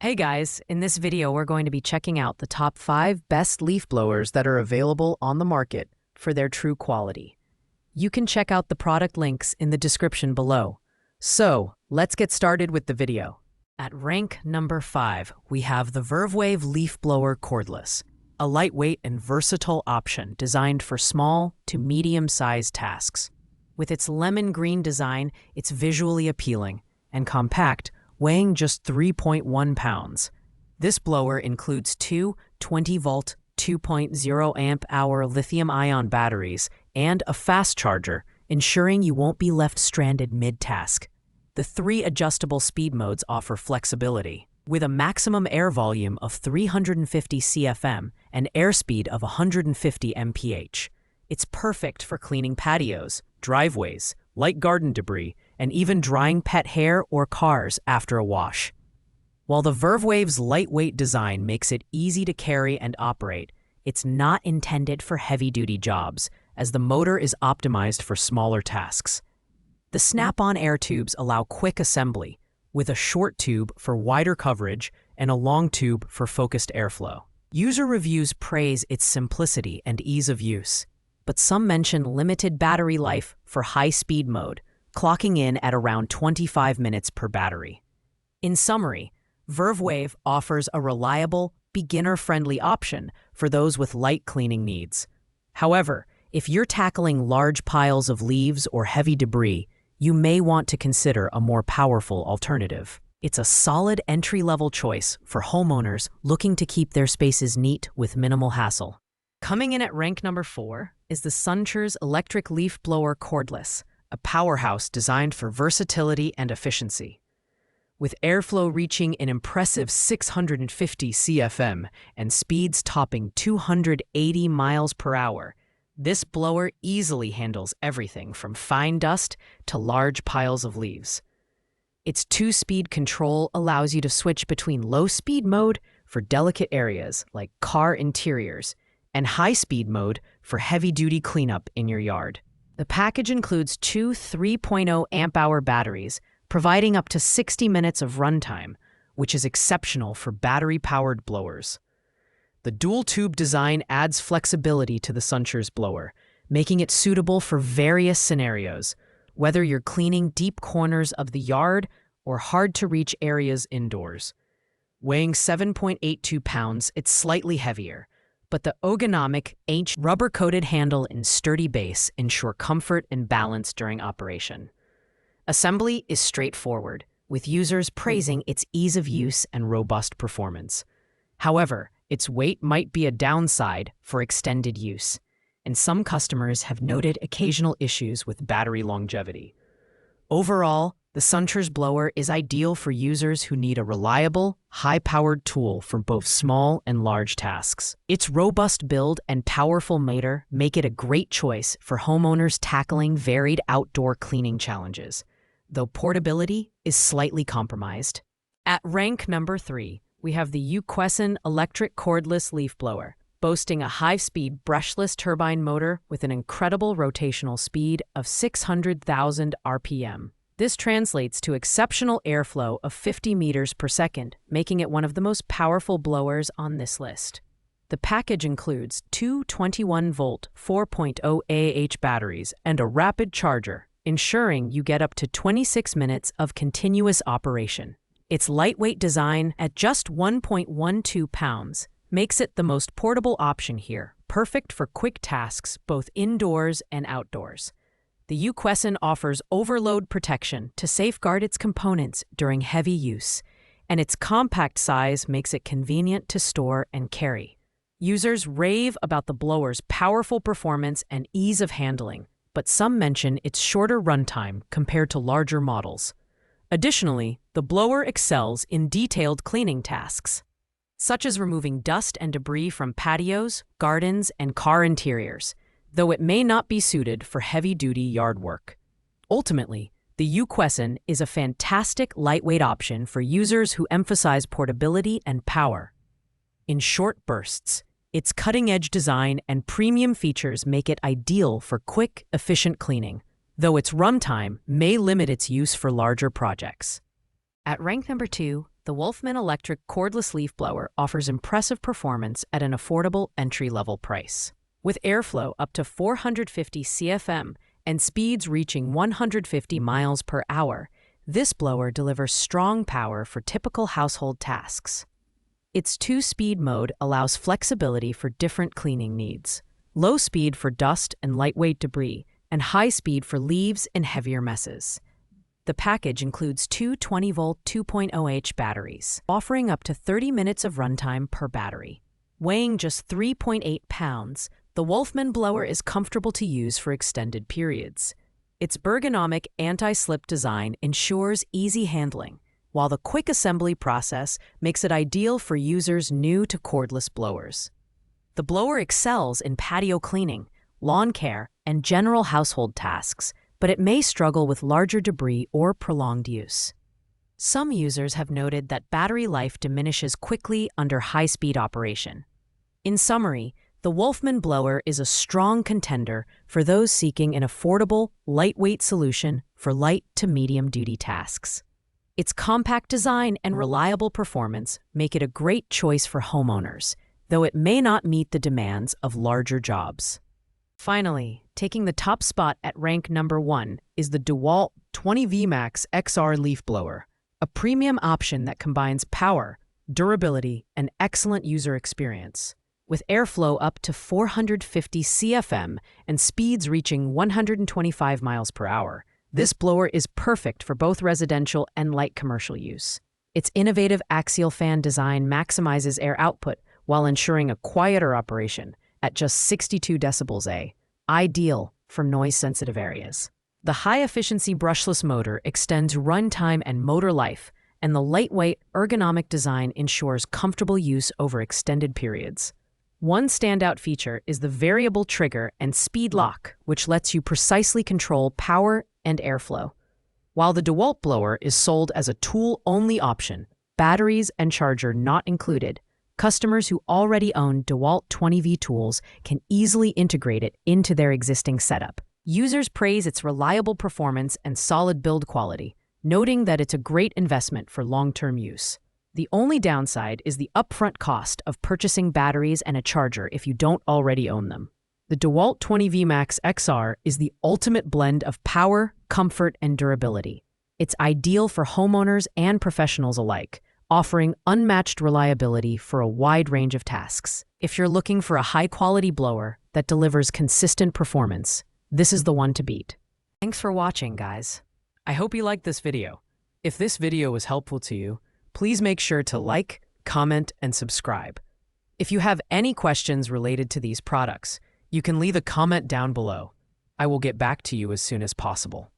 Hey guys, in this video we're going to be checking out the top 5 best leaf blowers that are available on the market for their true quality. You can check out the product links in the description below. So, let's get started with the video. At rank number 5, we have the VerveWave Leaf Blower Cordless, a lightweight and versatile option designed for small to medium-sized tasks. With its lemon green design, it's visually appealing and compact, weighing just 3.1 pounds. This blower includes two 20-volt, 2.0 amp-hour lithium-ion batteries and a fast charger, ensuring you won't be left stranded mid-task. The 3 adjustable speed modes offer flexibility, with a maximum air volume of 350 CFM and airspeed of 150 mph. It's perfect for cleaning patios, driveways, light garden debris, and even drying pet hair or cars after a wash. While the VerveWave's lightweight design makes it easy to carry and operate, it's not intended for heavy-duty jobs, as the motor is optimized for smaller tasks. The snap-on air tubes allow quick assembly, with a short tube for wider coverage and a long tube for focused airflow. User reviews praise its simplicity and ease of use, but some mention limited battery life for high-speed mode, clocking in at around 25 minutes per battery. In summary, VerveWave offers a reliable, beginner-friendly option for those with light cleaning needs. However, if you're tackling large piles of leaves or heavy debris, you may want to consider a more powerful alternative. It's a solid entry-level choice for homeowners looking to keep their spaces neat with minimal hassle. Coming in at rank number 4 is the Sunchers Electric Leaf Blower Cordless, a powerhouse designed for versatility and efficiency. With airflow reaching an impressive 650 CFM and speeds topping 280 miles per hour, this blower easily handles everything from fine dust to large piles of leaves. Its 2-speed control allows you to switch between low-speed mode for delicate areas like car interiors and high-speed mode for heavy-duty cleanup in your yard. The package includes 2 3.0 amp-hour batteries, providing up to 60 minutes of runtime, which is exceptional for battery-powered blowers. The dual-tube design adds flexibility to the Sunchers blower, making it suitable for various scenarios, whether you're cleaning deep corners of the yard or hard-to-reach areas indoors. Weighing 7.82 pounds, it's slightly heavier, but the ergonomic, rubber-coated handle and sturdy base ensure comfort and balance during operation. Assembly is straightforward, with users praising its ease of use and robust performance. However, its weight might be a downside for extended use, and some customers have noted occasional issues with battery longevity. Overall, the Sunchers blower is ideal for users who need a reliable, high-powered tool for both small and large tasks. Its robust build and powerful motor make it a great choice for homeowners tackling varied outdoor cleaning challenges, though portability is slightly compromised. At rank number 3, we have the Uquessen Electric Cordless Leaf Blower, boasting a high-speed brushless turbine motor with an incredible rotational speed of 600,000 RPM. This translates to exceptional airflow of 50 meters per second, making it one of the most powerful blowers on this list. The package includes 2 21-volt 4.0 Ah batteries and a rapid charger, ensuring you get up to 26 minutes of continuous operation. Its lightweight design, at just 1.12 pounds, makes it the most portable option here, perfect for quick tasks both indoors and outdoors. The Uquessen offers overload protection to safeguard its components during heavy use, and its compact size makes it convenient to store and carry. Users rave about the blower's powerful performance and ease of handling, but some mention its shorter runtime compared to larger models. Additionally, the blower excels in detailed cleaning tasks, such as removing dust and debris from patios, gardens, and car interiors, though it may not be suited for heavy-duty yard work. Ultimately, the Uquessen is a fantastic lightweight option for users who emphasize portability and power. In short bursts, its cutting-edge design and premium features make it ideal for quick, efficient cleaning, though its runtime may limit its use for larger projects. At rank number 2, The Wolfman electric cordless leaf blower offers impressive performance at an affordable entry-level price. With airflow up to 450 CFM and speeds reaching 150 miles per hour, this blower delivers strong power for typical household tasks. Its two-speed mode allows flexibility for different cleaning needs. Low speed for dust and lightweight debris, and high speed for leaves and heavier messes. The package includes two 20-volt 2.0H batteries, offering up to 30 minutes of runtime per battery. Weighing just 3.8 pounds, the Wolfman blower is comfortable to use for extended periods. Its ergonomic anti-slip design ensures easy handling, while the quick assembly process makes it ideal for users new to cordless blowers. The blower excels in patio cleaning, lawn care, and general household tasks, but it may struggle with larger debris or prolonged use. Some users have noted that battery life diminishes quickly under high-speed operation. In summary, the Wolfman blower is a strong contender for those seeking an affordable, lightweight solution for light to medium-duty tasks. Its compact design and reliable performance make it a great choice for homeowners, though it may not meet the demands of larger jobs. Finally, taking the top spot at rank number 1 is the DeWalt 20V Max XR leaf blower, a premium option that combines power, durability, and excellent user experience. With airflow up to 450 CFM and speeds reaching 125 miles per hour, this blower is perfect for both residential and light commercial use. Its innovative axial fan design maximizes air output while ensuring a quieter operation at just 62 decibels A, ideal for noise-sensitive areas. The high-efficiency brushless motor extends runtime and motor life, and the lightweight, ergonomic design ensures comfortable use over extended periods. One standout feature is the variable trigger and speed lock, which lets you precisely control power and airflow. While the DeWalt blower is sold as a tool-only option, batteries and charger not included, customers who already own DeWalt 20V tools can easily integrate it into their existing setup. Users praise its reliable performance and solid build quality, noting that it's a great investment for long-term use. The only downside is the upfront cost of purchasing batteries and a charger if you don't already own them. The DeWalt 20V Max XR is the ultimate blend of power, comfort, and durability. It's ideal for homeowners and professionals alike, offering unmatched reliability for a wide range of tasks. If you're looking for a high-quality blower that delivers consistent performance, this is the one to beat. Thanks for watching, guys. I hope you liked this video. If this video was helpful to you, please make sure to like, comment, and subscribe. If you have any questions related to these products, you can leave a comment down below. I will get back to you as soon as possible.